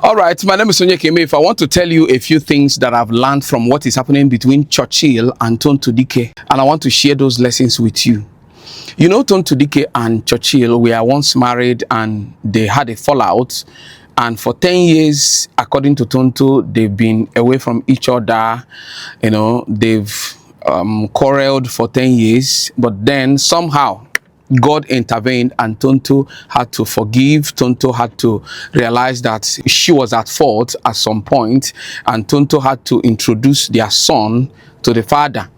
All right, my name is Sonia Keme. If I want to tell you a few things that I've learned from what is happening between Churchill and Tonto Dike, and I want to share those lessons with you. You know, Tonto Dike and Churchill were once married and they had a fallout. And for 10 years, according to Tonto, they've been away from each other. You know, they've quarreled for 10 years. But then somehow God intervened and Tonto had to forgive. Tonto had to realize that she was at fault at some point, and Tonto had to introduce their son to the father.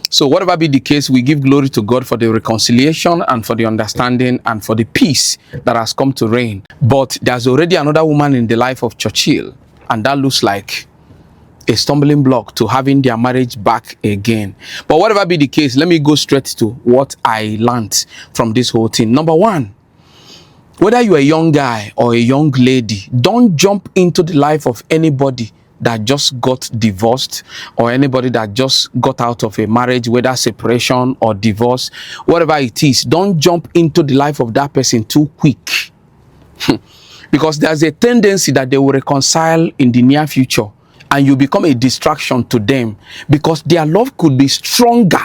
So whatever be the case, we give glory to God for the reconciliation and for the understanding and for the peace that has come to reign. But there's already another woman in the life of Churchill, and that looks like a stumbling block to having their marriage back again. But whatever be the case, let me go straight to what I learned from this whole thing. Number one, whether you're a young guy or a young lady, don't jump into the life of anybody that just got divorced or anybody that just got out of a marriage, whether separation or divorce, whatever it is. Don't jump into the life of that person too quick. Because there's a tendency that they will reconcile in the near future, and you become a distraction to them because their love could be stronger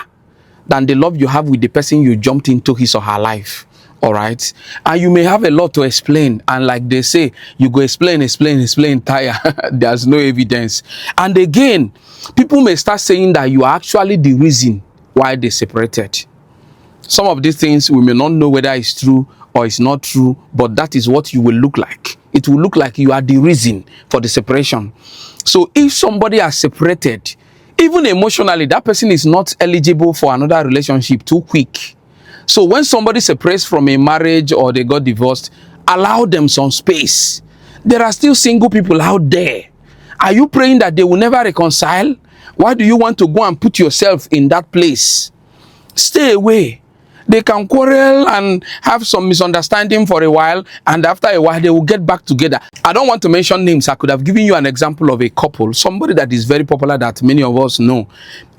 than the love you have with the person you jumped into his or her life. All right, and you may have a lot to explain, and like they say, you go explain, tire. There's no evidence. And again, people may start saying that you are actually the reason why they separated. Some of these things we may not know whether it's true or it's not true, but that is what you will look like. It will look like you are the reason for the separation. So if somebody has separated, even emotionally, that person is not eligible for another relationship too quick. So when somebody separates from a marriage or they got divorced, allow them some space. There are still single people out there. Are you praying that they will never reconcile? Why do you want to go and put yourself in that place? Stay away. They can quarrel and have some misunderstanding for a while, and after a while they will get back together. I don't want to mention names. I could have given you an example of a couple, somebody that is very popular that many of us know.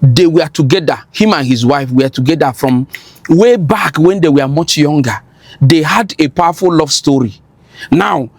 They were together, him and his wife were together from way back when they were much younger. They had a powerful love story. Now,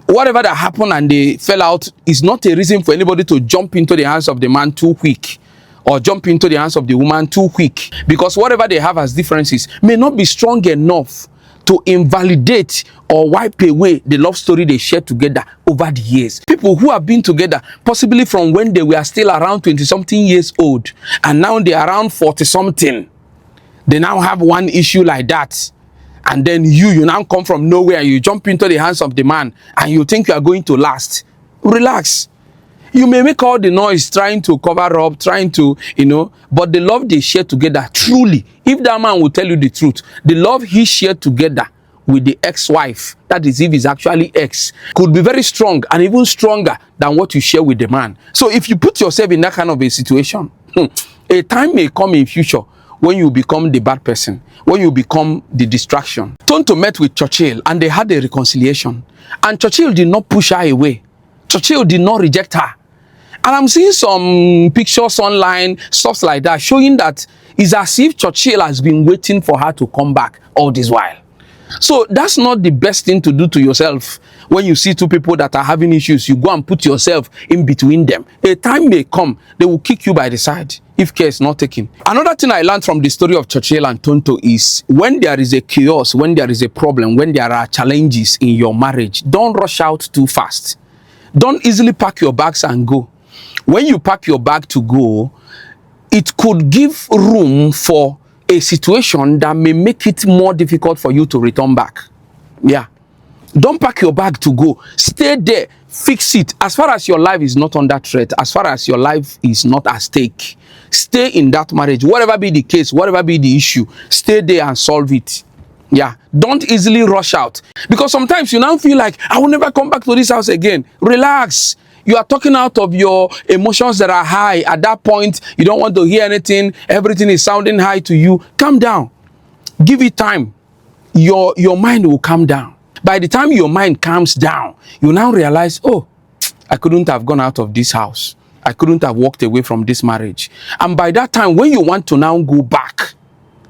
whatever that happened and they fell out is not a reason for anybody to jump into the hands of the man too quick, or jump into the hands of the woman too quick, because whatever they have as differences may not be strong enough to invalidate or wipe away the love story they shared together over the years. People who have been together possibly from when they were still around 20-something years old, and now they're around 40-something. They now have one issue like that, and then you now come from nowhere, you jump into the hands of the man, and you think you are going to last. Relax. You may make all the noise trying to cover up, trying to, but the love they share together, truly, if that man will tell you the truth, the love he shared together with the ex-wife, that is if he's actually ex, could be very strong and even stronger than what you share with the man. So if you put yourself in that kind of a situation, a time may come in future when you become the bad person, when you become the distraction. Tonto met with Churchill and they had a reconciliation. And Churchill did not push her away. Churchill did not reject her. And I'm seeing some pictures online, stuff like that, showing that it's as if Churchill has been waiting for her to come back all this while. So that's not the best thing to do to yourself. When you see two people that are having issues, you go and put yourself in between them. A time may come, they will kick you by the side if care is not taken. Another thing I learned from the story of Churchill and Tonto is when there is a chaos, when there is a problem, when there are challenges in your marriage, don't rush out too fast. Don't easily pack your bags and go. When you pack your bag to go, it could give room for a situation that may make it more difficult for you to return back. Yeah. Don't pack your bag to go. Stay there. Fix it. As far as your life is not under threat, as far as your life is not at stake, stay in that marriage. Whatever be the case, whatever be the issue, stay there and solve it. Yeah. Don't easily rush out. Because sometimes you now feel like, I will never come back to this house again. Relax. You are talking out of your emotions that are high. At that point, you don't want to hear anything. Everything is sounding high to you. Calm down. Give it time. Your mind will calm down. By the time your mind calms down, you now realize, oh, I couldn't have gone out of this house. I couldn't have walked away from this marriage. And by that time, when you want to now go back,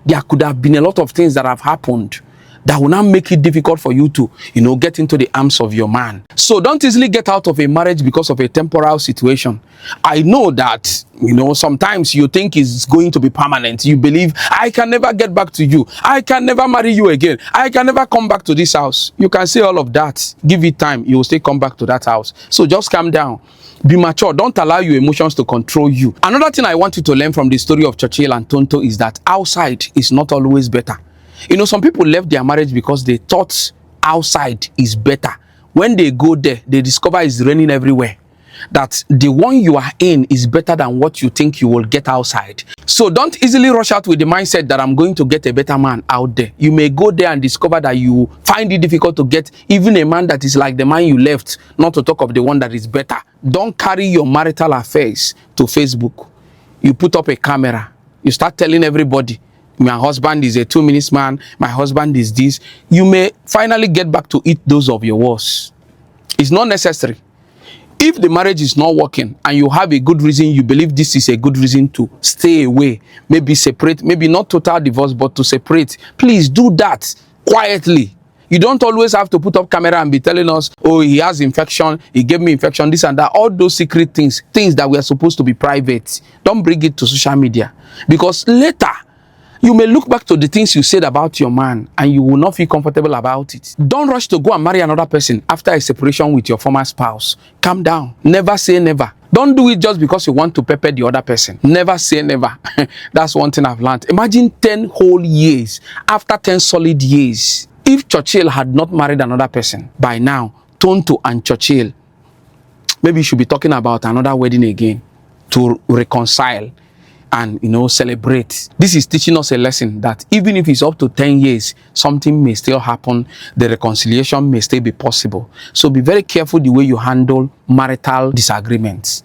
there could have been a lot of things that have happened that will now make it difficult for you to, get into the arms of your man. So don't easily get out of a marriage because of a temporal situation. I know that, sometimes you think it's going to be permanent. You believe, I can never get back to you. I can never marry you again. I can never come back to this house. You can say all of that. Give it time. You will still come back to that house. So just calm down. Be mature. Don't allow your emotions to control you. Another thing I want you to learn from the story of Churchill and Tonto is that outside is not always better. Some people left their marriage because they thought outside is better. When they go there, they discover it's raining everywhere. That the one you are in is better than what you think you will get outside. So don't easily rush out with the mindset that I'm going to get a better man out there. You may go there and discover that you find it difficult to get even a man that is like the man you left, not to talk of the one that is better. Don't carry your marital affairs to Facebook. You put up a camera. You start telling everybody, my husband is a 2-minute man. My husband is this. You may finally get back to eat those of your words. It's not necessary. If the marriage is not working and you have a good reason, you believe this is a good reason to stay away, maybe separate, maybe not total divorce, but to separate, please do that quietly. You don't always have to put up camera and be telling us, oh, he has infection, he gave me infection, this and that. All those secret things that we are supposed to be private. Don't bring it to social media. Because later, you may look back to the things you said about your man and you will not feel comfortable about it. Don't rush to go and marry another person after a separation with your former spouse. Calm down. Never say never. Don't do it just because you want to pepper the other person. Never say never. That's one thing I've learned. Imagine 10 whole years. After 10 solid years, if Churchill had not married another person, by now, Tonto and Churchill, maybe you should be talking about another wedding again to reconcile and celebrate. This is teaching us a lesson that even if it's up to 10 years, something may still happen. The reconciliation may still be possible. So be very careful the way you handle marital disagreements.